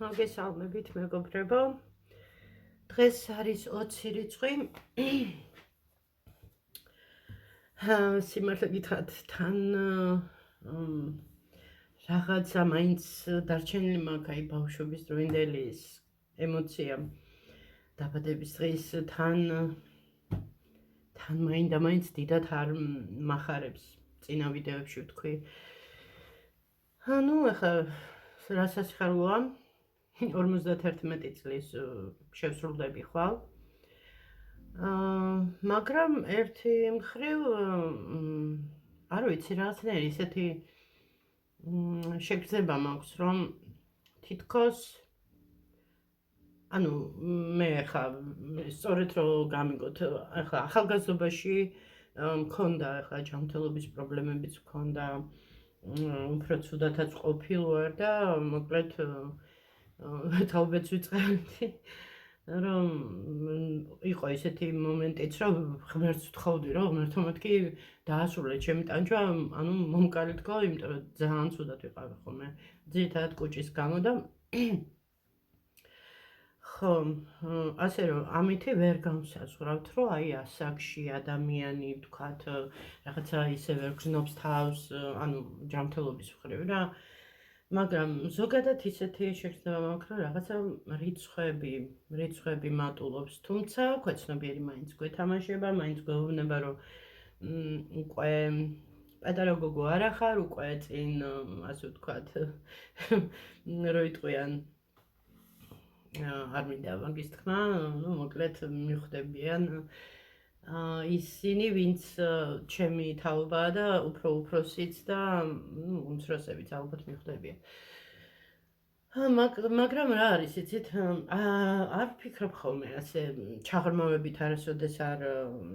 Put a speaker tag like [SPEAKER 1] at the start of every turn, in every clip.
[SPEAKER 1] მოგესალმებით მეგობრებო. დღეს არის 20 რიცხვი. სიმართლე გითხრათ, თან რაღაცა მაინც დარჩენილი მაქვს აი ბავშვობის დროინდელი ის ემოცია დაბადების დღის თან მაინც დიდად არ მახარებს წინა ვიდეოებში ვთქვი. ახლა რა სასიხარულოა 51 წლის შევსრულდები ხვალ. მაგრამ ერთი მხრივ არ ვიცი რაღაცნაირი ისეთი შეგრძნება მაქვს, რომ თითქოს მე ახლა სწორედ რომ გამიგოთ, ახლა ახალგაზრდობაში მქონდა ახლა ჯანმრთელობის პრობლემებიც მქონდა, უფრო ცუდათაც ყოფილვარ და მოკლედ თაობაც ვიწყებდი, რომ იყო ისეთი მომენტიც, რომ ღმერთს ვთხოვდი, რომ ღმერთო მეთქი დაასრულე ჩემი ტანჯვა, მომკალი თქო, იმიტომ რომ ძალიან ცუდად ვიყავი ხოლმე ძირითადად კუჭის გამო და ხო, ასე რომ ამითი ვერ განსაზღვრავთ, რომ აი ასაკში ადამიანი ვთქვათ, რაღაცა ისე ვერ გრძნობს თავს, ჯანმრთელობის მხრივ რა. მაგრამ ზოგადად ისეთი შეგრძნება მაქვს, რომ რაღაცა რიცხვები მატულობს, თუმცა ქვეცნობიერი მაინც გვეთამაშება, მაინც გვეუბნება, რომ უკვე პატარა გოგო არ ახარ, უკვე წინ ასე ვთქვათ, რო იტყვიან არ მინდა მაგის თქმა, მოკლედ მიხვდებიან ისინი, ვინც ჩემი თაობაა და უფრო უფროსიც და უმცროსებიც ალბათ მიხვდებიან. მაგრამ რა არის, იცით, არ ვფიქრობ ხოლმე ასე ჩაღრმავებით, არასოდეს არ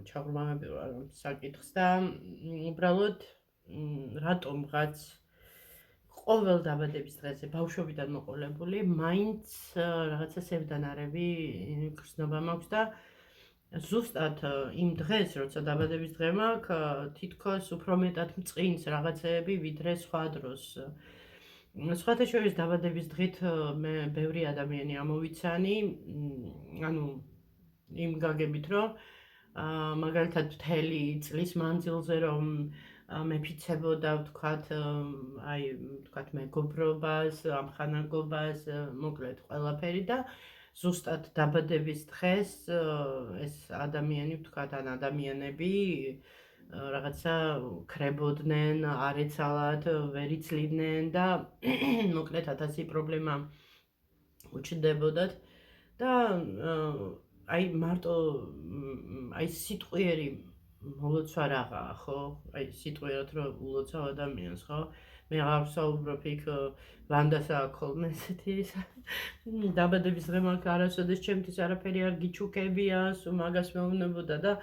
[SPEAKER 1] ჩაღრმავებივარ საკითხს და უბრალოდ რატომღაც ყოველ დაბადების დღეზე ბავშვობიდან მოყოლებული მაინც რაღაცა სევდანარები გრძნობა მაქვს და ზუსტად იმ დღეს, როცა დაბადების დღე მაქვს, თითქოს უფრო მეტად მწყინს რაღაცეები, ვიდრე სხვა დროს. სხვათა შორის დაბადების დღით მე ბევრი ადამიანი ამოვიცანი, იმ გაგებით, რომ მაგალითად მთელი წლის მანძილზე რომ მეფიცებოდა, ვთქვათ, მეგობრობას, ამხანაგობას, მოკლედ ყველაფერი და ზუსტად დაბადების დღეს ეს ადამიანი, ვთქვათ, ადამიანები რაღაცა ქრებოდნენ, არ ეცალათ, ვერ იცლიდნენ და მოკლედ 1000 პრობლემა უჩნდებოდათ და აი მარტო აი სიტყვიერი მოლოცვა რაღაცა, ხო? აი სიტყვიერად რომ ულოცავ ადამიანს, ხო? მე არ ვსაუბრობ იქ ვანდას აქვს ხოლმე ესეთი დაბადების დღე მაქვს, არასოდეს ჩემთვის არაფერი არ გიჩუქებია, სულ მაგას მეუბნებოდა და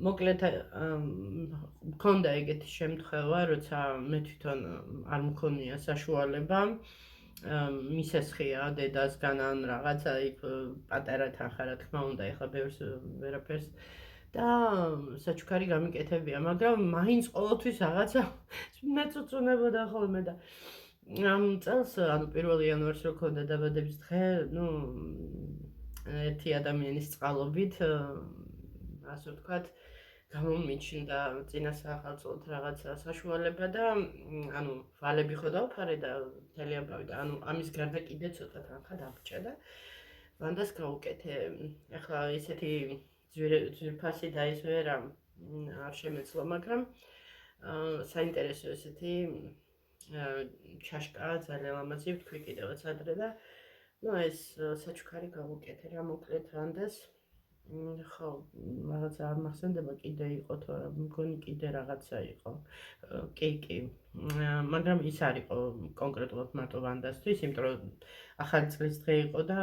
[SPEAKER 1] მოკლედ მქონდა ეგეთი შემთხვევა, როცა მე თვითონ არ მქონია საშუალება მისესხია დედასგან ან რაღაცა იქ პატარათან ხარ, რა თქმა უნდა, ეხლა ბევრს ვერაფერს და საჩუქარი გამიკეთებია, მაგრამ მაინც ყოველთვის რაღაცა მეწუწუნებოდა ხოლმე და ამ წელს, 1 იანვარს რო ქონდა დაბადების დღე, ერთი ადამიანის წყალობით, ასე ვთქვათ, გამომიჩნდა წინა სახელმწიფოდ რაღაცა საშუალება და ვალები ხო დავფარე და მთელი ამბავი და ამის გარდა კიდე ცოტა თანხა დაგჭა და ვანდას გავუკეთე. ახლა ისეთი ძვირფასი და ის ვერ არ შემეცლა, მაგრამ საინტერესო ესეთი ჩაშკა ძალიან ლამაზი ვთქვი კიდევაც ადრე და ეს საჩუქარი გავუკეთე რა, მოკლედ ვანდას ხო, რაღაცა არ მახსენდება კიდე იყო თუ არა, მგონი კიდე რაღაცა იყო. კი, მაგრამ ის არ იყო კონკრეტულად მარტო ვანდასთვის, იმიტომ რომ ახალი წლის დღე იყო და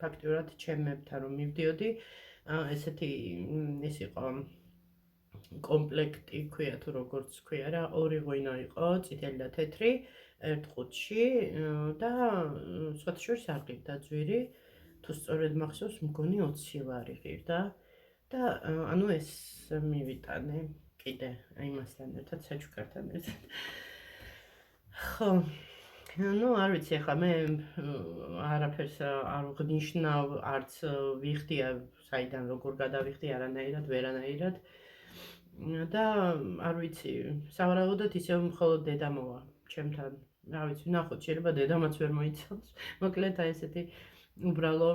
[SPEAKER 1] ფაქტიურად ჩემებთან რომ მივდიოდი, ესეთი ის იყო კომპლექტი ქვია თუ როგორც ქვია რა, 2 ღვინო იყო, წითელი და თეთრი, ერთ ყუთში და სხვათა შორის არ ყიდდა ძვირი, თუ სწორედ მახსოვს, მგონი 20 ლარი ყიდდა და ეს მივიტანე კიდე იმასთან ერთად, საჩუქართან ერთად. ხო, ну არ ვიცი ახლა მე არაფერს არ ვღნიშნავ, არც ვიხდი საიდან როგორ გადავიხდი ვერანაირად და არ ვიცი, სავარაუდოდ ისევ მხოლოდ დედა მოვა ჩემთან. რა ვიცი, ვნახოთ, შეიძლება დედამაც ვერ მოიცავს. მოკლედ აი ესეთი უბრალო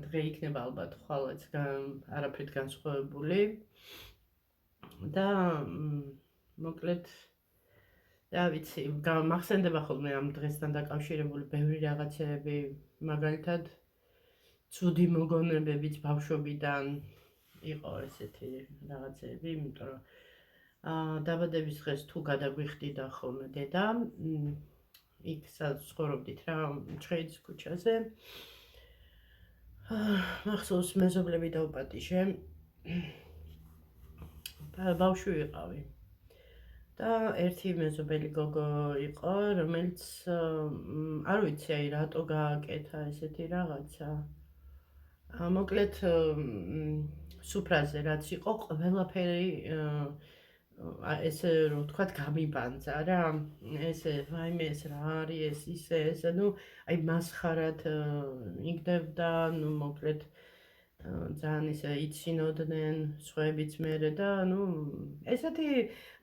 [SPEAKER 1] დღე იქნება ალბათ ხვალაც არაფრით განსხვავებული და მოკლედ რა ვიცი, მახსენდება ხოლმე ამ დღესთან დაკავშირებული ბევრი რაღაცეები, მაგალითად ცუდი მოგონებებიც ბავშვობიდან იყო ესეთი რაღაცეები, იმიტომ რომ დაბადების დღეს თუ გადაგვიხდიდა ხოლმე დედა, იქ ცხოვრობდით რა, ჩხეიძის ქუჩაზე. მახსოვს მეზობლები დაუპატიჟე. ბავშვი ვიყავი. და ერთი მეზობელი გოგო იყო, რომელიც არ ვიცი აი რატო გააკეთა ესეთი რაღაცა. მოკლედ სუფრაზე რაც იყო, ყველაფერი ესე რომ ვთქვათ გამიბანძა რა. ესე ვაიმე ეს რა არის ეს, ну აი მასხარად იგდებდა, ну მოკლედ ძალიან ისე იცინოდნენ სხვაებიც მერე და ну ესეთი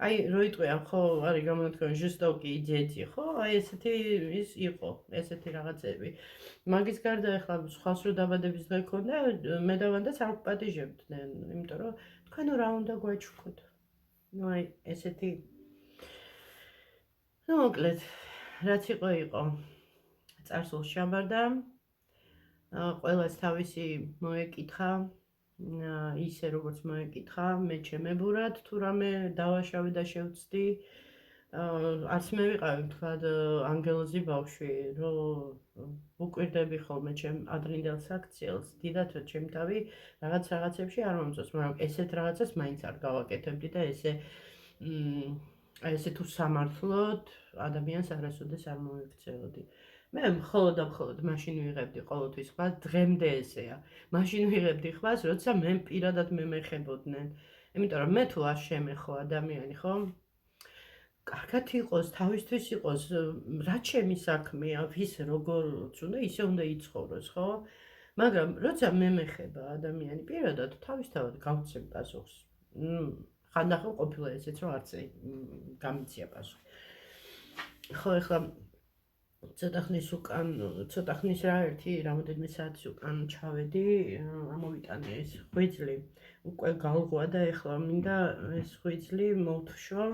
[SPEAKER 1] აი რო იტყვიან ხო არის გამონათქვამი ჟესტოკი იძეცი ხო აი ესეთი ის იყო ესეთი რაღაცები მაგის გარდა ახლა სხვას რო დაბადების დღე ქონდა მე და ვანდაც არ ვპატიჟებდნენ იმიტომ რომ თქვენო რა უნდა გვაჩვქოთ ну აი ესეთი ну მოკლედ რაც იყო წარსულს ჩაბარდა ყველას თავისი მოეკითხა ისე როგორც მოეკითხა მე ჩემებურად თუ რამე დავაშავე და შევწდი არც მე ვიყავი თქვათ ანგელოზი ბავშვი რომ უკვირდები ხოლმე ჩემ ადრინდელ საქციელს დიდათ რომ ჩემ თავი რაღაცებში არ მომწონს მაგრამ ესეთ რაღაცას მაინც არ გავაკეთებდი და ესე თუ სამართლოდ ადამიანს არასოდეს არ მოიქცეოდი მე მხოლოდ მაშინ ვიღებდი ყოველთვის ხვას დღემდე ესეა მაშინ ვიღებდი ხვას როცა მე პირადად მეხებოდნენ იმიტომ რომ მე თუ არ შემეხო ადამიანი ხო კარგად იყოს თავისთვის იყოს რა ჩემი საქმეა ვის როგორ უნდა ისე უნდა იცხოვროს ხო მაგრამ როცა მე მეხება ადამიანი პირადად თავისთავად გავცემ პასუხს ხანდახან ყოფილა ესეც რომ არც გამიცია პასუხი ხო ეხლა ცოტა ხნის რა ერთი რამოდენიმე საათის უკან ჩავედი ამოვიტანე ეს ღვიძლი უკვე galgwa და ეხლა მინდა ეს ღვიძლი მოვთშო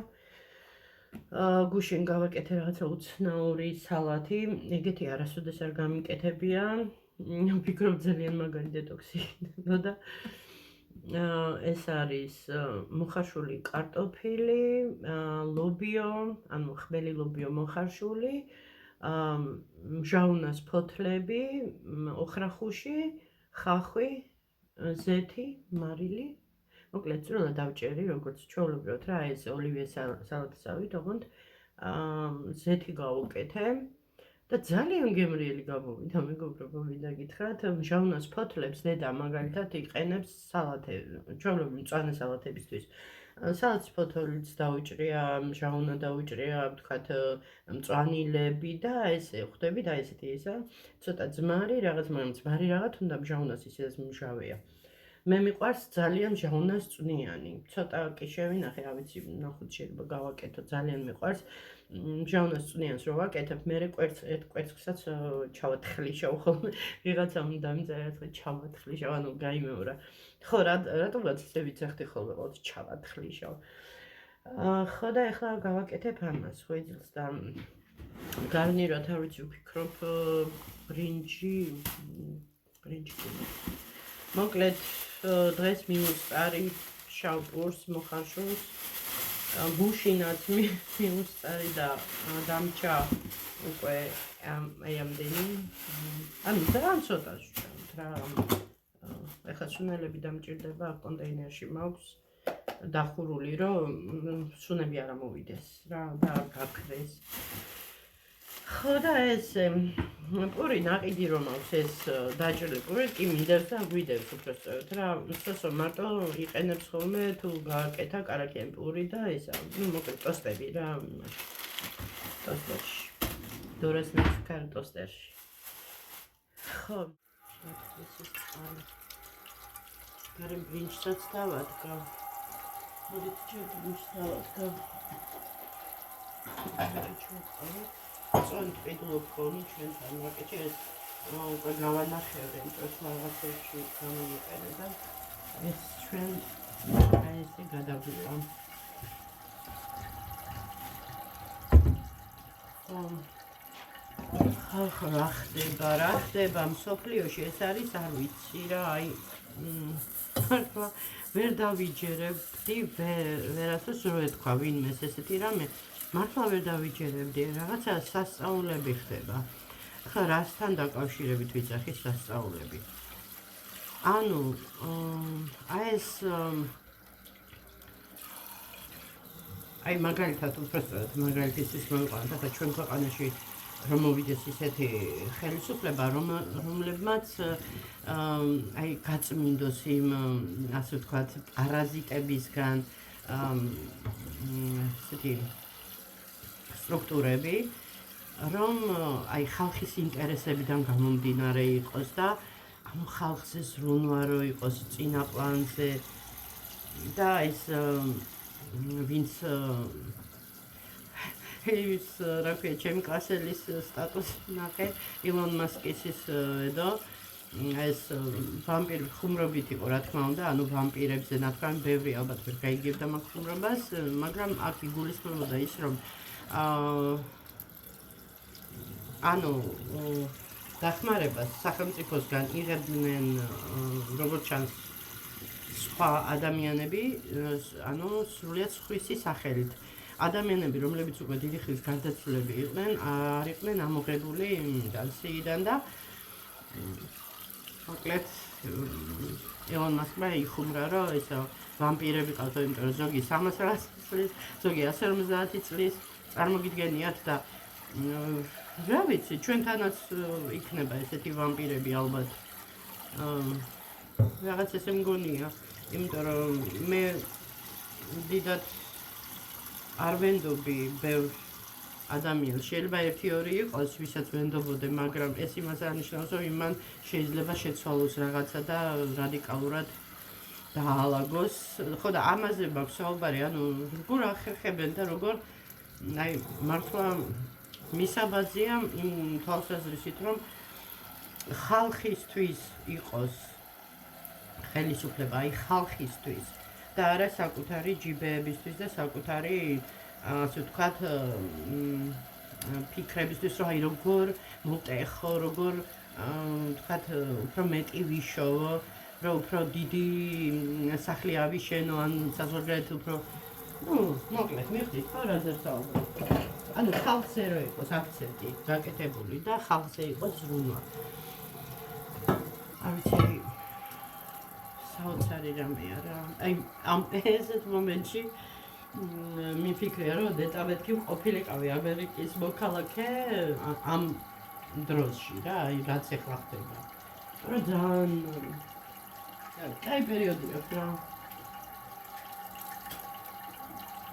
[SPEAKER 1] გუშინ გავაკეთე რაღაცა უცნაური სალათი ეგეთი არასოდეს არ გამიკეთებია ვფიქრობ ძალიან მაგარი დეტოქსი იქნება და ეს არის მოხარშული კარტოფილი ლობიო ანუ ხმელი ლობიო მოხარშული მჟაუნას ფოთლები, ოხრახუში, ხახვი, ზეთი, მარილი. მოკლედ წვრილად დავჭერი, როგორც ჩვეულებრივად რა, ეს ოლივიე სალათისავით, ოღონდ ზეთი გავუკეთე და ძალიან გემრიელი გამოვიდა, მეგობრებო, მინდა გითხრათ, მჟაუნას ფოთლებს დედა მაგალითად იყენებს სალათები, ჩვეულებრივ მწვანე სალათებისთვის. სალათის ფოთოლიც დავიჭრია, მჟავნა დავიჭრია, ვთქვათ, მწვანილები და ესე ხვდები და ესეთი ისა, ცოტა ძმარი რაღაც, მაგრამ ძმარი რაღაც უნდა მჟავნას ისე მჟავეა. მე მიყვარს ძალიან მჟავნას წვნიანი. ცოტა კი შევინახე, რა ვიცი, ნახოთ შეიძლება გავაკეთო, ძალიან მიყვარს. მჟავნას წვნიანს რო ვაკეთებ, მე ერთ კვერცხსაც ჩავათხრიშავ ხოლმე. ვიღაცამ დამიწერა რა ჩავათხრიშავ, ანუ გაიმეორა. ხო, რატომაც ისე ვიცახდი ხოლმე ყოველთვის ჩავათხრიშავ. ხო და ეხლა გავაკეთებ ამას, ღვიძლს და გარნირად არ ვიცი ვფიქრობ ბრინჯი. მოკლედ დღეს მივუწარი შავ პურს მოხარშულს. გუშინაც მივუწარი და დამჭა უკვე აი ამდენი. ანუ ძალიან ცოტა ვჭამთ რა. ეხლა სუნელები დამჭირდება კონტეინერში მაქვს დახურული რომ სუნები არ ამოვიდეს რა და არ გაქრეს. ხო და ეს პური ნაყიდი რომ აქვს ეს დაჭრილი პური კი მინდებს და გვიდევს უბრალოდ რა სოსო მარტო იყენებს ხოლმე თუ გააკეთა კარაკიანი პური და ესა ნუ მოკლედ ტოსტები რა ტოსტებში დორასნის კარტოსტერში. ხო, ეს ის არის. გარემ ბრინჯსაც დავადგა. მოდით ჩვენ ბრინჯს დავადგა. წონით პედულობ ხოლმე ჩვენთან, ვაკეთე ეს უკვე გავანახევრე, იმიტომ რაღაცებში გამოვიყენე და ეს ჩვენ აი ესე გადაგვიყვა. ხალხი რა ხდება მსოფლიოში, ეს არის არ ვიცი რა, აი მართლა ვერ დავიჯერებდი, ვერასდროს რო ეთქვა ვინმეს ესეთი რამე, მართლა ვერ დავიჯერებდი, რაღაცა სასწაულები ხდება. ხა რასთან დაკავშირებით ვიცახი სასწაულები. ანუ აი ეს აი მაგალითად უბრალოდ მაგალითისთვის მოვიყვანოთ, ახლა ჩვენ ქვეყანაში რომ მოვიდეს ისეთი ხელისუფლება, რომლებმაც აი გაწმინდოს იმ ასე ვთქვათ პარაზიტებისგან ესეთი სტრუქტურები, რომ აი ხალხის ინტერესებიდან გამომდინარე იყოს და ანუ ხალხზე ზრუნვარო იყოს წინა პლანზე და ეს ვინც ის რა ქვია ჩემი კლასელის სტატუსი ნახე ილონ მასკის ის და ეს ვამპირ ხუმრობით იყო რა თქმა უნდა, ანუ ვამპირებზე ნათქვამი ბევრი ალბათ ვერ გაიგებდა მაგ ხუმრობას, მაგრამ აქ იგულისხმებოდა ის რომ ანუ დახმარებას სახელმწიფოსგან იღებდნენ როგორც ჩანს სხვა ადამიანები, ანუ სრულიად სხვისი სახელით. ადამიანები, რომლებიც უკვე დიდი ხნის გარდაცვლილები იყვნენ, არ იყვნენ ამოღებული განსიიდან და მოკლედ ელონ მასკმა იქუმრა, რომ ესა ვამპირები ყავდა, იმიტომ რომ ზოგი 300 წლის, ზოგი 150 წლის წარმოგიდგენიათ და რა ვიცი, ჩვენთანაც იქნება ესეთი ვამპირები ალბათ. რაღაც ესე მგონია, იმიტომ რომ მე დიდად არ ვენდობი ბევრ ადამიანს. შეიძლება 1-2 იყოს, ვისაც ვენდობოდე, მაგრამ ეს იმას არნიშნავს, რომ იმან შეიძლება შეცვალოს რაღაცა და რადიკალურად დაალაგოს. ხო და ამაზე მაქვს საუბარი, ანუ როგორ ახერხებენ და როგორ აი მართლა მისაბაძია იმ თვალსაზრისით, რომ ხალხისთვის იყოს ხელისუფლება, აი ხალხისთვის და არა საკუთარი ჯიბეებისთვის და საკუთარი ასე ვთქვათ ფიქრებისთვის, რომ აი როგორ მოტეხო, როგორ ვთქვათ უფრო მეტი ვიშოვო, რომ უფრო დიდი სახლი ავიშენო, ან საზოგადოებრივ უფრო მოკლედ მივხვდით ხო რაზე საუბრობ. ანუ ხალხზე რო იყოს აქცენტი გაკეთებული და ხალხზე იყოს ზრუნვა. არ ვიცი საოცარი რამეა რა. აი ამ ესეთ მომენტში მიფიქრია, რომ დეტაბეთქი ყოფილიყავი ამერიკის მოქალაქე ამ დროში რა, აი რაც ახლა ხდება. რა ძალიან აი პერიოდი აქვს რა.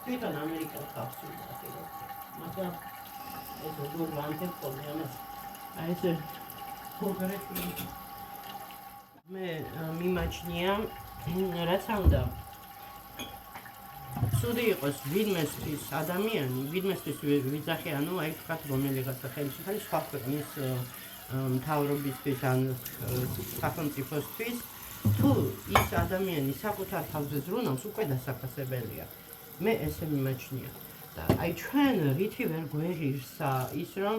[SPEAKER 1] თვითონ ამერიკას ხალხს უძახილო. მაგრამ ეს როგორ ვანთებ ხოლმე ამას. აი ესე კონკრეტული მე მიმაჩნია რაც უნდა ცუდი იყოს ვინმესთვის ადამიანი, ვინმესთვის ვიძახი, ანუ აი თქვათ რომელიღაცა ხელისუფლების სხვა ქვეყნის მთავრობისთვის ან სახელმწიფოსთვის, თუ ის ადამიანი საკუთარ თავზე ზრუნავს, უკვე დასაფასებელია. მე ესე მიმაჩნია. და აი ჩვენ რითი ვერ გვეღირსა ის რომ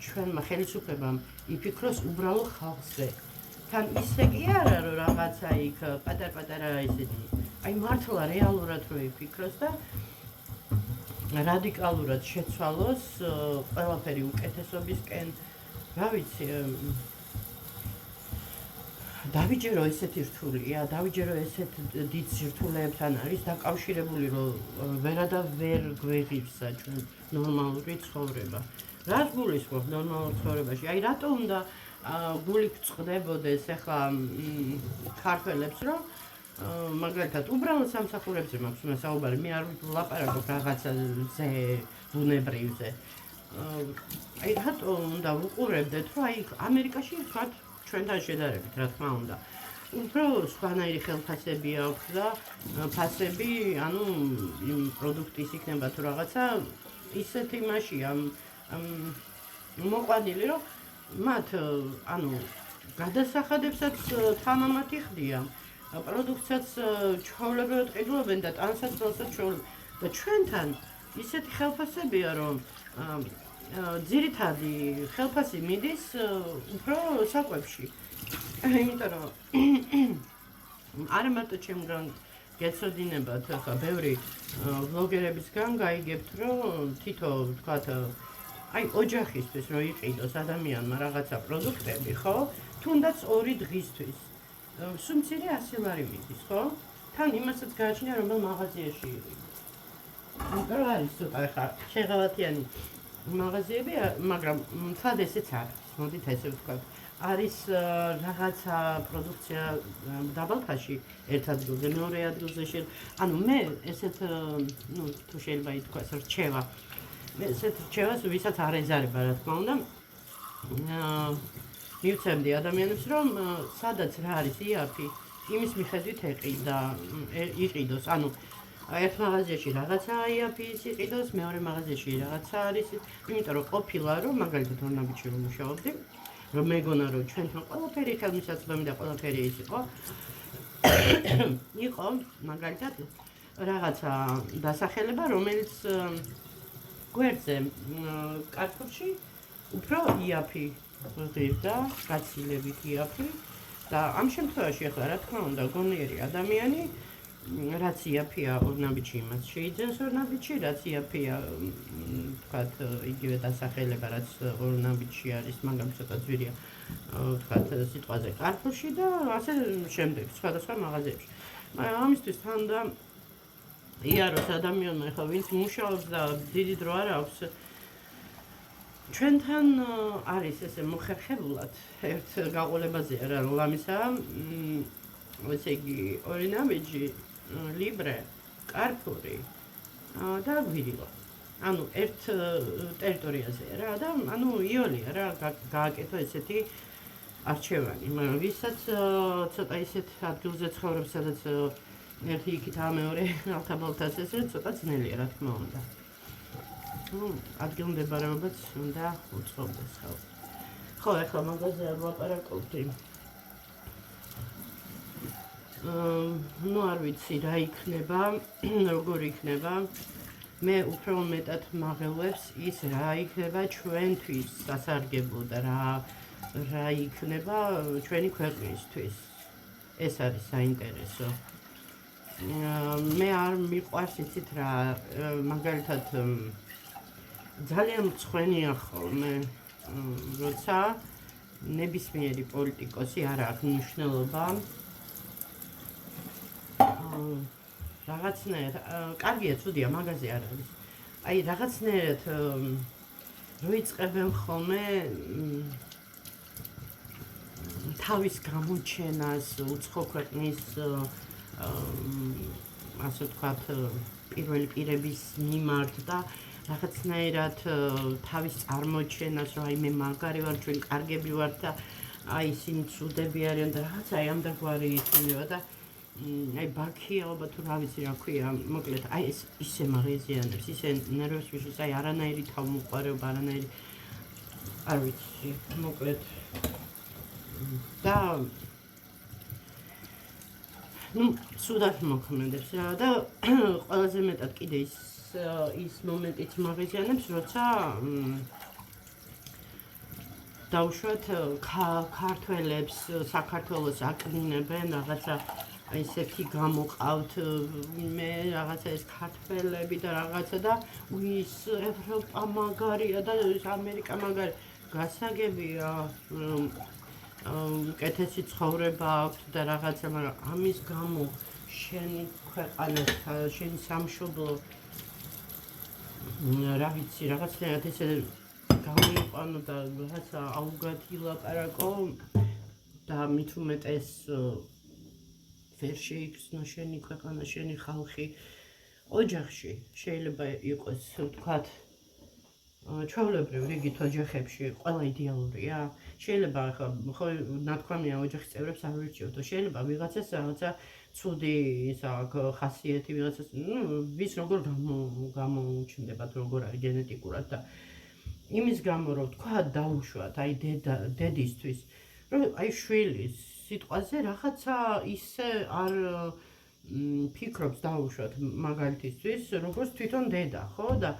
[SPEAKER 1] ჩვენმა ხელისუფლებამ იფიქროს უბრალოდ ხალხზე. თან ისე კი არა რომ რაღაცა იქ პატარ-პატარა ესეთი. აი მართლა რეალურად რო იფიქროს და რადიკალურად შეცვალოს ყველაფერი უკეთესობისკენ, რა ვიცი, დავიჯერო ესეთი რთულია, დავიჯერო ესეთ დიდ სირთულეებთან არის დაკავშირებული, რომ ვერა და ვერ გვეღირსა ჩვენ ნორმალური ცხოვრება. რას გულისხმობ ნორმალურ ცხოვრებაში? აი რატო უნდა გული გწყდებოდეს ახლა ქართველებს, რომ მაგალითად უბრალოდ სამსახურებზე მაქვს საუბარი, მე არ ვლაპარაკობ რაღაცაზე ბუნებრივზე. აი რატო უნდა ვუყურებდეთ, რომ აი ამერიკაში ვთქვათ ჩვენთან შედარებით, რა თქმა უნდა. უფრო სხვანაირი ხელფასები აქვს და ფასები, ანუ იმ პროდუქტის იქნება თუ რაღაცა ისეთ იმაშია მოყვანილი, რომ მათ ანუ გადასახადებსაც თამამად იხდიან, პროდუქტსაც ჩვეულებრივად ყიდულობენ და ტანსაცმელსაც და ჩვენთან ისეთი ხელფასებია, რომ ძირითადი ხელფასი მიდის უფრო საკვებში. იმიტომ რომ არა მარტო ჩემგან გეცოდინებათ, ხა ბევრი ბლოგერებისგან გაიგებთ, რომ თითო ვთქვათ აი ოჯახისთვის რომ იყიდოს ადამიანმა რაღაცა პროდუქტები, ხო? თუნდაც 2 დღისთვის. სულ მცირე 100 ლარი მიდის, ხო? თან იმასაც გააჩნია, რომელ მაღაზიაში იყიდო. მაგრამ არის ცოტა ხა შეღავათიანი მაღაზიები, მაგრამ თად ესეც არის. მოდით ესე ვთქვათ. არის რაღაცა პროდუქცია დაბალფაში ერთ ადგილზე, მეორე ადგილზე ანუ მე ესეთ ნუ თუ შეიძლება ითქვას რჩევა. მე ესეთ რჩევას ვისაც არ ეზარება, რა თქმა უნდა. მივცემდი ადამიანებს, რომ სადაც რა არის იაფი, იმის მიხედვით იყიდოს. ანუ ერთ მაღაზიაში რაღაცა იაფის იყიდოს, მეორე მაღაზიაში რაღაცა არის, იმიტომ რომ ყოფილა რომ მაგალითად ორნაბიჯში რომ მუშაობდი, რომ მეგონა რომ ჩვენთან ყველაფერი ხელმისაწვდომი და ყველაფერი ის იყო მაგალითად რაღაცა დასახელება, რომელიც გვერდზე კარტოფში უფრო იაფი ღირდა, გაცილებით იაფი და ამ შემთხვევაში ახლა რა თქმა უნდა გონიერი ადამიანი რაც იაფია ორნაბიჯში იმას შეიძენს ორნაბიჯში, რაც იაფია ვთქვათ იგივე დასახელება რაც ორნაბიჯში არის, მაგრამ ცოტა ძვირია ვთქვათ სიტყვაზე კარტოფში და ასე შემდეგ სხვადასხვა მაღაზიებში. მაგრამ ამისთვის თან და იაროს ადამიანმა ახლა ვინც მუშაობს და დიდი დრო არ აქვს ჩვენთან არის ესე მოხერხებულად ერთ გაყოლებაზეა რა ლამისა ესე იგი ორნაბიჯი ლიბრე, კარფური და გვირილო. ანუ ერთ ტერიტორიაზეა რა და ანუ იოლია რა გააკეთო ესეთი არჩევანი. მაგრამ ვისაც ცოტა ისეთ ადგილზე ცხოვრობს, სადაც ერთი იქით მეორე ალთაბალთას ესე ცოტა ძნელია რა თქმა უნდა. ადგილმდებარეობაც უნდა უწყობდეს ხალხს. ხო, ახლა მაღაზია არ ვაპარაკობდი. ნუ არ ვიცი რა იქნება, როგორ იქნება. მე უფრო მეტად მაღელვებს ის რა იქნება ჩვენთვის სასარგებლო და რა იქნება ჩვენი ქვეყნისთვის. ეს არის საინტერესო. მე არ მიყვარს იცით რა, მაგალითად ძალიან მწვენია ხოლმე, როცა ნებისმიერი პოლიტიკოსი არ აქვს მნიშვნელობა რაღაცნაირად, კარგია, ცუდია, მაღაზია არ არის. აი, რაღაცნაირად როიწყებენ ხოლმე თავის გამოჩენას უცხო ქვეყნის ასე ვთქვათ პირველი პირების მიმართ და რაღაცნაირად თავის წარმოჩენას, რომ აი მე მაგარი ვარ, ჩვენ კარგები ვართ და აი ისინი ცუდები არიან და რაღაც აი ამდაგვარი ისინია და აი ბაქი ალბათ თუ რა ვიცი რა ქვია, მოკლედ აი ეს ისე მაღაზიანებს, ისე ნერვებს მიშვის, აი არანაირი თავმოყარეობა, არანაირი არ ვიცი, მოკლედ და ნუ სუდად მოქმედებს რა და ყველაზე მეტად კიდე ის მომენტიც მაღაზიანებს, როცა დაუშვათ ქართველებს საქართველოს აკნინებენ რაღაცა ისეთი გამოყავთ მე რაღაცა ეს ქართველები და რაღაცა და ის ევროპა მაგარია და ამერიკა მაგარი გასაგებია უკეთესი ცხოვრება აქვს და რაღაცა, მაგრამ ამის გამო შენი ქვეყანა, შენი სამშობლო რა ვიცი, რაღაცნაირად ესე გამოიყვანო და რაღაცა აუგად ილაპარაკო და მით უმეტეს ვერ შეიგრძნო შენი ქვეყანა, შენი ხალხი ოჯახში შეიძლება იყოს, ვთქვათ, ჩვეულებრივ რიგით ოჯახებში ყველა იდეალურია. შეიძლება ახლა ხო ნათქვამია ოჯახის წევრებს არ ვირჩიოთ. შეიძლება ვიღაცას რაღაცა ცუდი ისა ხასიათი ვიღაცას, ვის როგორ გამოუჩნდებათ, როგორ არის გენეტიკურად და იმის გამო რომ თქვა დაუშვათ, აი დედისთვის, რომ აი შვილის სიტყვაზე რაღაცა ისე არ ფიქრობს დაუშვათ მაგალითისთვის, როგორც თვითონ დედა, ხო და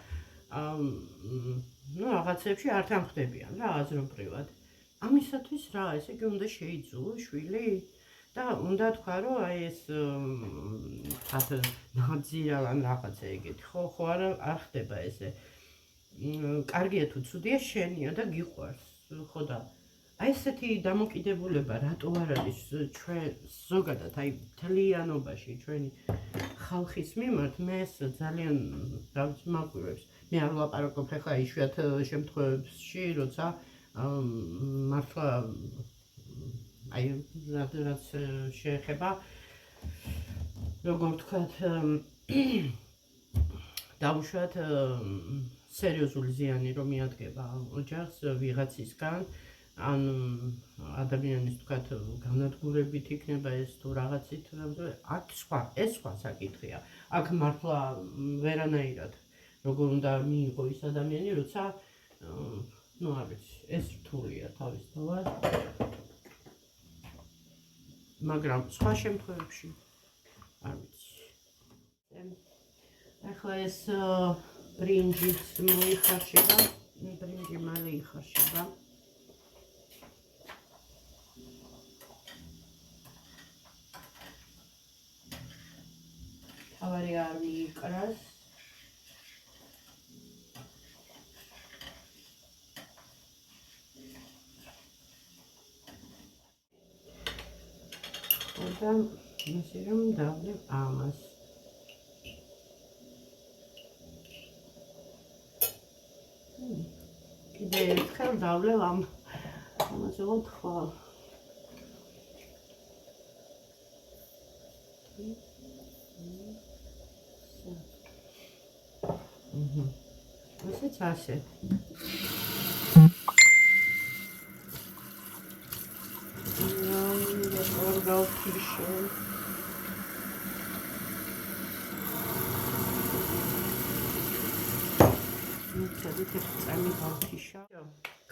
[SPEAKER 1] რაღაცებში არ თანხდებიან რა აზრობრივად. ამისათვის რა, ესე იგი უნდა შეიძულო შვილი და უნდა თქვა რომ აი ეს ნაძია ან რაღაცა ეგეთი, ხო არ ხდება ესე. კარგია თუ ცუდია შენია და გიყვარს, ხო და აი ესეთი დამოკიდებულება რატო არ არის ჩვენ ზოგადად აი მთლიანობაში ჩვენი ხალხის მიმართ მე ეს ძალიან დავიმაკვირვებს. მე არ ვლაპარაკობ ახლა იშვიათ შემთხვევებში, როცა მართლა აი რაც შეეხება როგორ ვთქვათ დაუშვათ სერიოზული ზიანი რომ მიადგება ოჯახს ვიღაცისგან ან ადამიანის თქვათ განადგურებით იქნება ეს თუ რაღაცით აქ ეს სხვა საკითხია. აქ მართლა ვერანაირად როგორ უნდა მიიღო ის ადამიანი, როცა არ ვიცი, ეს რთულია თავისთავად. მაგრამ სხვა შემთხვევებში არ ვიცი. ახლა ეს ბრინჯიც მოიხარშება, ბრინჯი მალე იხარშება. თავარი არ მიიკრას. და ისე რომ დავდებ ამას. კიდე ერთხელ დავდებ ამაზე ხვალ. ასეც ასე.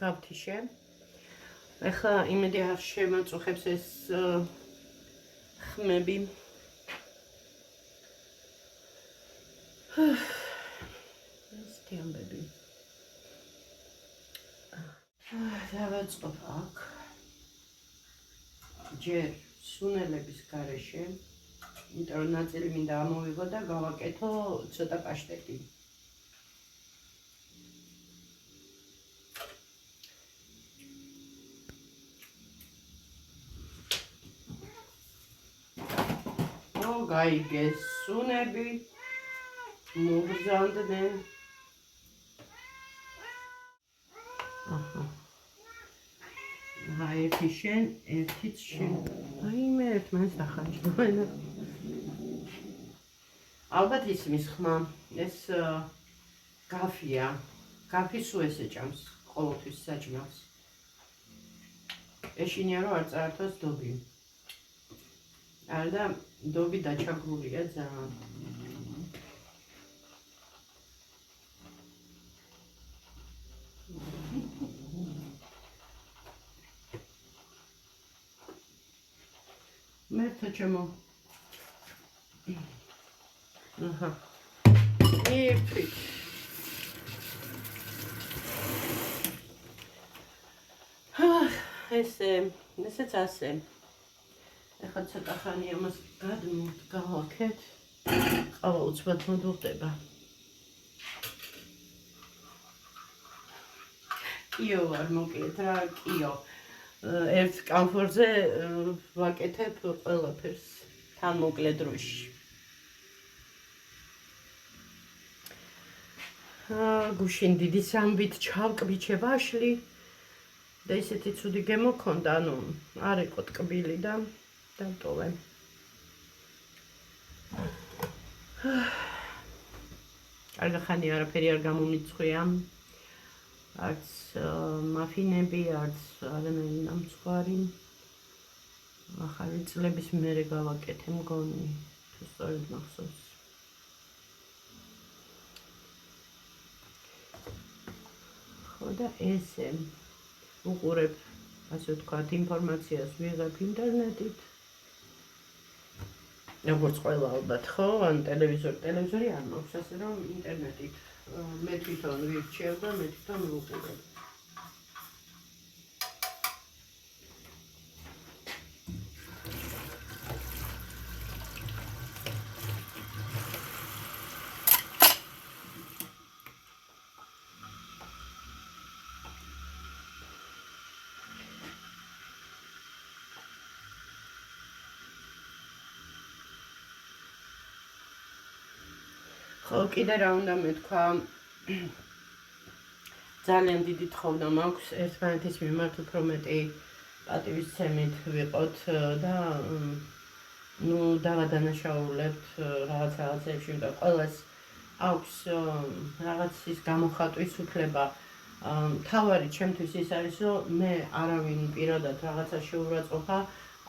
[SPEAKER 1] გავთიშე. ახლა იმედი არ შემაწუხებს ეს ხმები. ესეთი ამბები. დავაწყობ აქ. ჯერ სუნელების გარეშე, იმიტომ რომ ნაწილი მინდა ამოვიღო და გავაკეთო ცოტა პაშტეტი. გაიგეს სუნები, მოგზავნდნენ. ერთი შენ, ერთიც შენ. აი მე ერთმანეთს დახარჯებენ. ალბათ ისმის ხმა, ეს გაფია. გაფი სულ ესე ჭამს, ყოველთვის საჭმელს. ეშინია რომ არ წაართვას დობი. არა, დობი დაჩაგრულია ძალიან. მერტო ჩემო. აჰა. იფი. ესეც ასე. ახლა ცოტა ხანი ამას გავაკეთ. ყავა უცბად მოდუხდება. კიო ვარ მოკლედ რა, კიო. ერთ კამფორზე ვაკეთებ ყველაფერს თან მოკლე დროში. გუშინ დიდი სამბით ჩავკბიჩე ვაშლი და ისეთი ცუდი გემოქონდა, ანუ არ იყო ტკბილი და დავტოვე. კარგი ხანი არაფერი არ გამომიწხვია. არც მაფინები, არც არანაირი ნამცხვარი. ახალი წლების მერე გავაკეთე მგონი, თუ სწორედ მახსოვს. ხო და ესე უყურებ, ასე ვთქვათ, ინფორმაციას ვიღებ ინტერნეტით. როგორც ყველა ალბათ, ხო? ან ტელევიზორი არ მაქვს, ასე რომ ინტერნეტით მე თვითონ ვირჩევ და მე თვითონ ვუყურებ. ხო, კიდე რა უნდა მეთქვა, ძალიან დიდი თხოვნა მაქვს ერთმანეთის მიმართ უფრო მეტი პატივისცემით ვიყოთ და დავადანაშაულებთ რაღაცებში, და ყველას აქვს რაღაცის გამოხატვის უფლება. თავარი ჩემთვის ის არის, რომ მე არავინ პირადად რაღაცა შეურაცხყოფა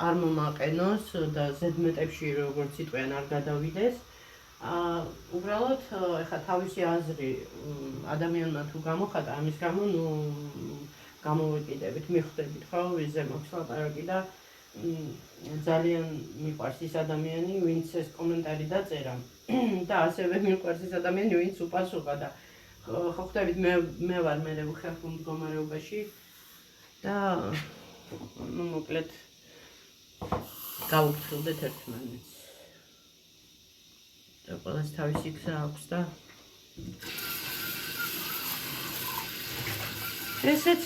[SPEAKER 1] არ მომაყენოს და ზედმეტებში როგორც იტყვიან არ გადავიდეს. უბრალოდ ეხლა თავისი აზრი ადამიანმა თუ გამოხატა, ამის გამო გამოვეკიდებით, მიხვდებით, ხო, ვიზე მაქვს ლაპარაკი და ძალიან მიყვარს ის ადამიანი, ვინც ეს კომენტარი დაწერა და ასევე მიყვარს ის ადამიანი, ვინც უპასუხა და ხო ხვდებით, მე ვარ მერე უხერხულ მდგომარეობაში და მოკლედ გავუფრთხილდეთ ერთმანეთს. და ყველას თავისი გზა აქვს და ესეც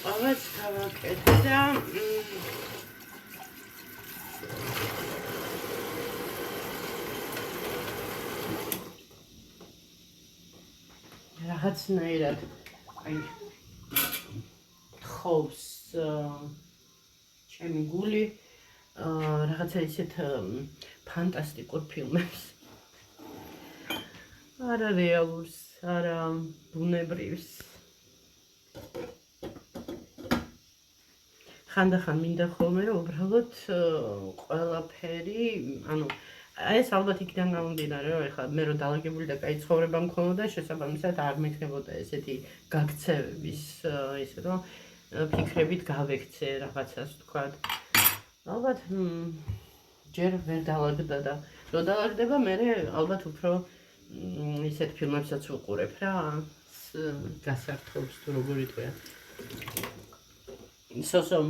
[SPEAKER 1] ყველას გავაკეთე და რაღაცნაირად აი თხოვს ჩემი გული რაღაცა ისეთ ფანტასტიკურ ფილმებს. არა რეალურს, არა ბუნებრივს. ხანდახან მინდა ხოლმე, რომ უბრალოდ ყველაფერი, ანუ ეს ალბათ იქიდან გამომდინარე, რომ ეხლა მე რომ დალაგებული და კაი ცხოვრება მქონოდა, შესაბამისად არ მექნებოდა ესეთი გაქცევების, ისე რომ ფიქრებით გავექცე რაღაცას, ვთქვათ. ალბათ ჯერ ვერ დალაგდა და რო დალაგდება, მე ალბათ უფრო ისეთ ფილმებსაც ვუყურებ რა, გასართობს თუ როგორ იტყვიან. სოსომ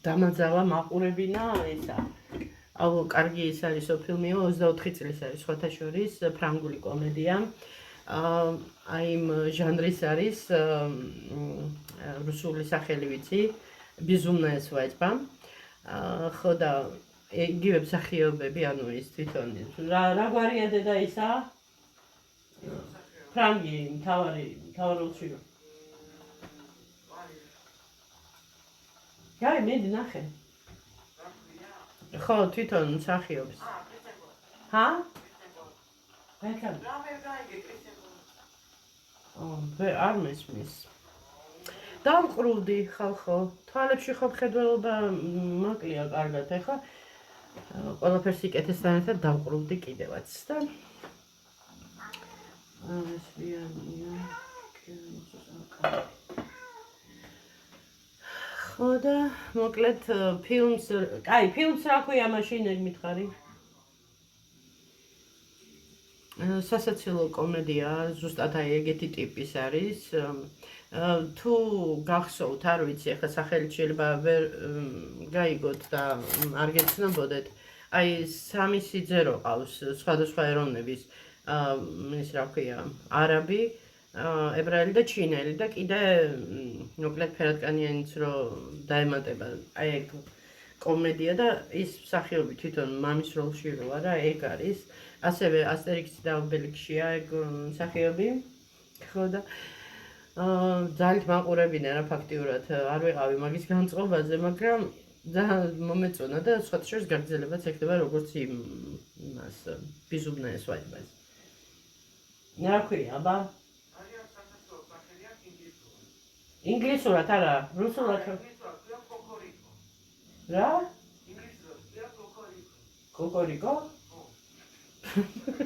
[SPEAKER 1] დამაძავა მაყურებინა ესა. აუ, კარგი ის არისო ფილმიო, 24 წლის არის სხვათა შორის, ფრანგული კომედია. აი იმ ჟანრის არის რუსული სახელი ვიცი, ბიზუმная свадьба. ხო და იგივე მსახიობები, ანუ ის თვითონ რა გვარია დედა ისა? ფრანგი, მთავარ როლში. გაი, მედი ნახე. ხო, თვითონ მსახიობს. ჰა? ვექა. არ მესმის. დავყრუდი ხალხო, თვალებში ხო მხედველობა მაკლია კარგად, ეხლა ყველაფერს იკეთესთან ერთად დავყრუდი კიდევაც და ხო და მოკლედ ფილმს რა ქვია მაშინ ეგ მითხარი? სასაცილო კომედია, ზუსტად აი ეგეთი ტიპის არის. თუ გახსოვთ, არ ვიცი, ახლა სახელით შეიძლება ვერ გაიგოთ და არ გეცნობოდეთ. აი სამი სიძერო ყავს სხვადასხვა ეროვნების, ის რა ქვია, არაბი, ებრაელი და ჩინელი და კიდე მოკლედ ფერადკანიანიც რო დაემატება. აი ეგ კომედია და ის მსახიობი თვითონ მამის როლში რო არა, ეგ არის. ასევე ასტერიქსი და ობელიქსია ეგ მსახიობი. ხო და ძალიან მაყურებინა რა ფაქტიურად არ ვიყავი მაგის განწყობაზე, მაგრამ ძალიან მომეწონა და სხვათა შორის გაგრძელებაც ექნება როგორც იმას ბიზუმная свадьба. რა ქვია, აბა? ინგლისურად არა, რუსულად რა? კოკორიკო?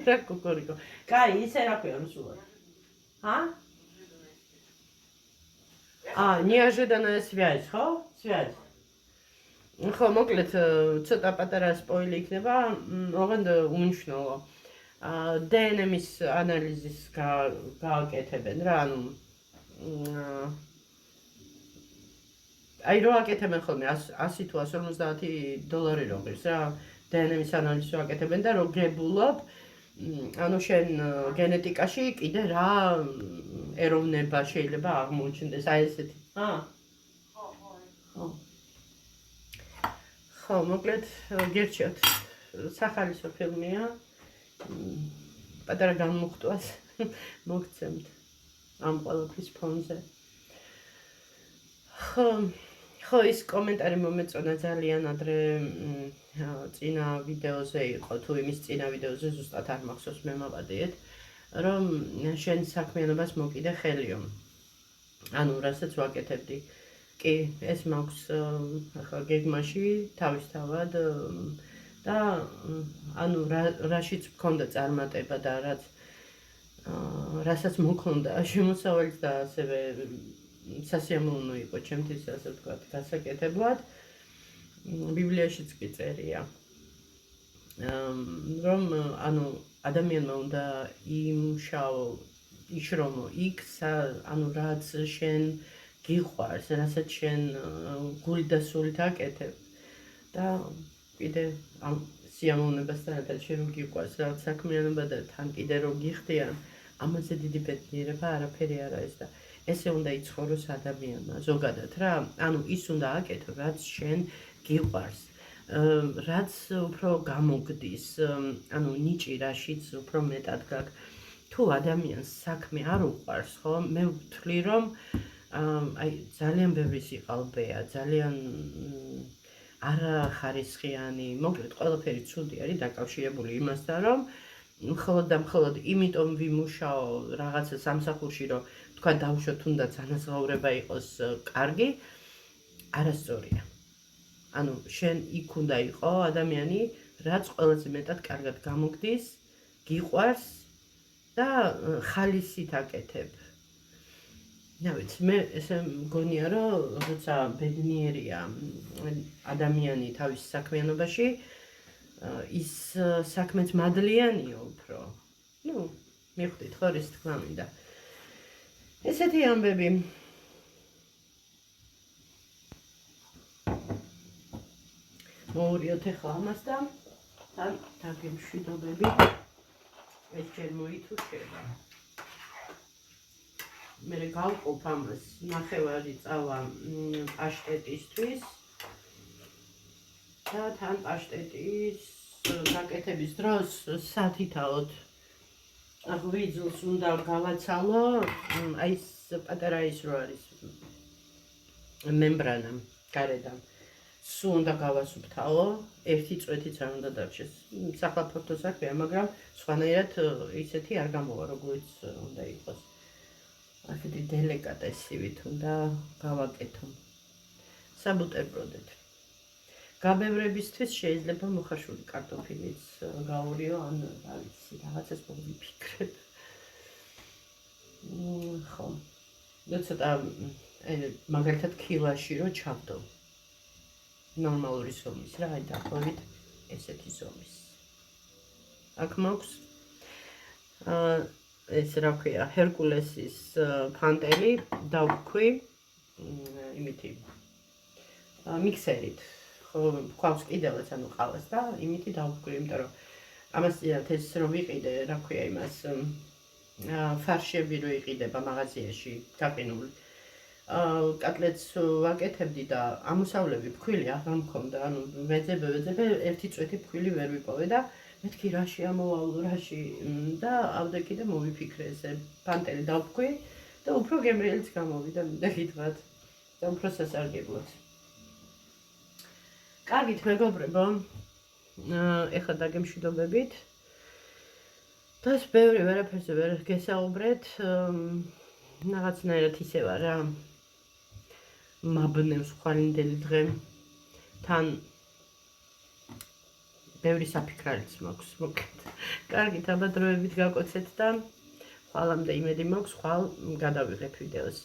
[SPEAKER 1] რა კოკორიკო? კაი, ისე რა ქვია რუსულად? ა? неожиданная связь, ხო? Связь. ხო, მოკლედ ცოტა პატარა სპოილი იქნება, ოღონდ უმნიშვნელო. დნმ-ის ანალიზის გააკეთებენ რა, ანუ აი რო აკეთებენ ხოლმე 100 თუ 150 დოლარი რო ღირს რა, დნმ-ის ანალიზს აკეთებენ და რო გებულობ, ანუ შენ გენეტიკაში კიდე რა ეროვნება შეიძლება აღმოჩნდეს, აი ესეთი. ხო, მოკლედ გერჩიოთ. სახალისო ფილმია. პატარა განმუხტვას მოგცემთ ამ ყველაფრის ფონზე. ხო, ის კომენტარი მომეწონა ძალიან ადრე წინა ვიდეოზე იყო, თუ იმის წინა ვიდეოზე ზუსტად არ მახსოვს, მე მოვადიეთ, რომ შენ საქმიანობას მოკიდე ხელიო. ანუ რასაც ვაკეთებდი. კი, ეს მაქვს ახლა გეგმაში თავისთავად და ანუ რაშიც მქონდა წარმატება და რასაც მქონდა შემოსავალი და ასევე სასიამოვნო იყო ჩემთვის, ასე ვთქვათ, გასაკეთებლად. ბიბლიაშიც კი წერია. რომ ანუ ადამიანმა უნდა იმუშაო, იშრომო იქ, ანუ რაც შენ გიყვარს, რასაც შენ გულით და სულით აკეთებ და კიდე ამ სიამოვნებასთან ერთად შენ რომ გიყვარს რაღაც საქმიანობა და თან კიდე რომ გიხდიან, ამაზე დიდი ბედნიერება არაფერი არ არის და ესე უნდა იცხოვროს ადამიანმა ზოგადად რა, ანუ ის უნდა აკეთო, რაც შენ გიყვარს, რაც უფრო გამოგდის, ანუ ნიჭი რაშიც უფრო მეტად გაქვს. თუ ადამიანს საქმე არ უყვარს, ხო, მე ვთვლი რომ აი ძალიან ბევრი სიყალბეა, ძალიან არახარისხიანი, მოკლედ ყველაფერი ცუდი არის დაკავშირებული იმასთან, რომ მხოლოდ და მხოლოდ იმიტომ ვიმუშაო რაღაცა სამსახურში, რომ თქვა დავუშვათ თუნდაც ანაზღაურება იყოს კარგი, არასწორია. ანუ შენ იქ უნდა იყო ადამიანი, რაც ყველაზე მეტად კარგად გამოგდის, გიყვარს და ხალისით აკეთებ. ნავით, მე ესე მგონია, რომ როცა ბედნიერია ადამიანი თავის საქმიანობაში, ის საქმეც მადლიანია უფრო. ნუ, მიხვდით ხო, რის თქმა მინდა. ესეთი ამბები. მოვურიოთ ახლა ამას და თან დაგემშვიდობები. ეს ჯერ მოითუშება. მე გავყოფ ამას ნახევარი წავა პაშტეტისთვის და თან პაშტეტის გაკეთების დროს სათითაოდ ღვიძლს უნდა გავაცალო, აი ეს პატარა ის რო არის მემბრანა გარედან. სულ უნდა გავასუფთავო, ერთი წვეთიც არ უნდა დარჩეს. საფრთხო საქმეა, მაგრამ სხვანაირად ისეთი არ გამოვა, როგორც უნდა იყოს. ასეთი დელიკატესივით უნდა გავაკეთო. საბუტერბროდეთ. გაბევრებისთვის შეიძლება მოხარშული კარტოფილიც გავურიო, ან რა ვიცი, რაღაცას მოვიფიქრებ. ხო. და ცოტა მაგალითად ქილაში რო ჩავდო. ნორმალური ზომის რა, აი დაახლოებით ესეთი ზომის. აქ მაქვს ეს რა ქვია, ჰერკულესის ფანტელი დავქვი იმითი მიქსერით. ხო, გვაქვს კიდევაც ანუ ყავას და იმითი დავქვი, იმიტომ რომ ამას ეს რომ ვიყიდე, რა ქვია იმას ფარშები რო იყიდება მაღაზიაში გაყინული. კატლეტს ვაკეთებდი და ამოსავლები ფქვილი აღარ მქონდა, ანუ ვეძებე, ერთი წვეთი ფქვილი ვერ ვიპოვე და მეთქი რაში ამოვალო, რაში და ავდექი და მოვიფიქრე ესე ფანტელი დავქვი და უფრო გემრიელიც გამოვიდა, მინდა გითხრათ და უფრო სასარგებლოც. კარგით მეგობრებო, ეხლა დაგემშვიდობებით და ეს ბევრი ვერაფერზე ვერ გესაუბრეთ, რაღაცნაირად ისე ვარ რა. მაბნევს ხვალინდელი დღე. თან ბევრი საფიქრალიც მაქვს, მოკლედ. კარგით, აბა დროებით გაკოცეთ და ხვალამდე იმედი მაქვს, ხვალ გადავიღებ ვიდეოს.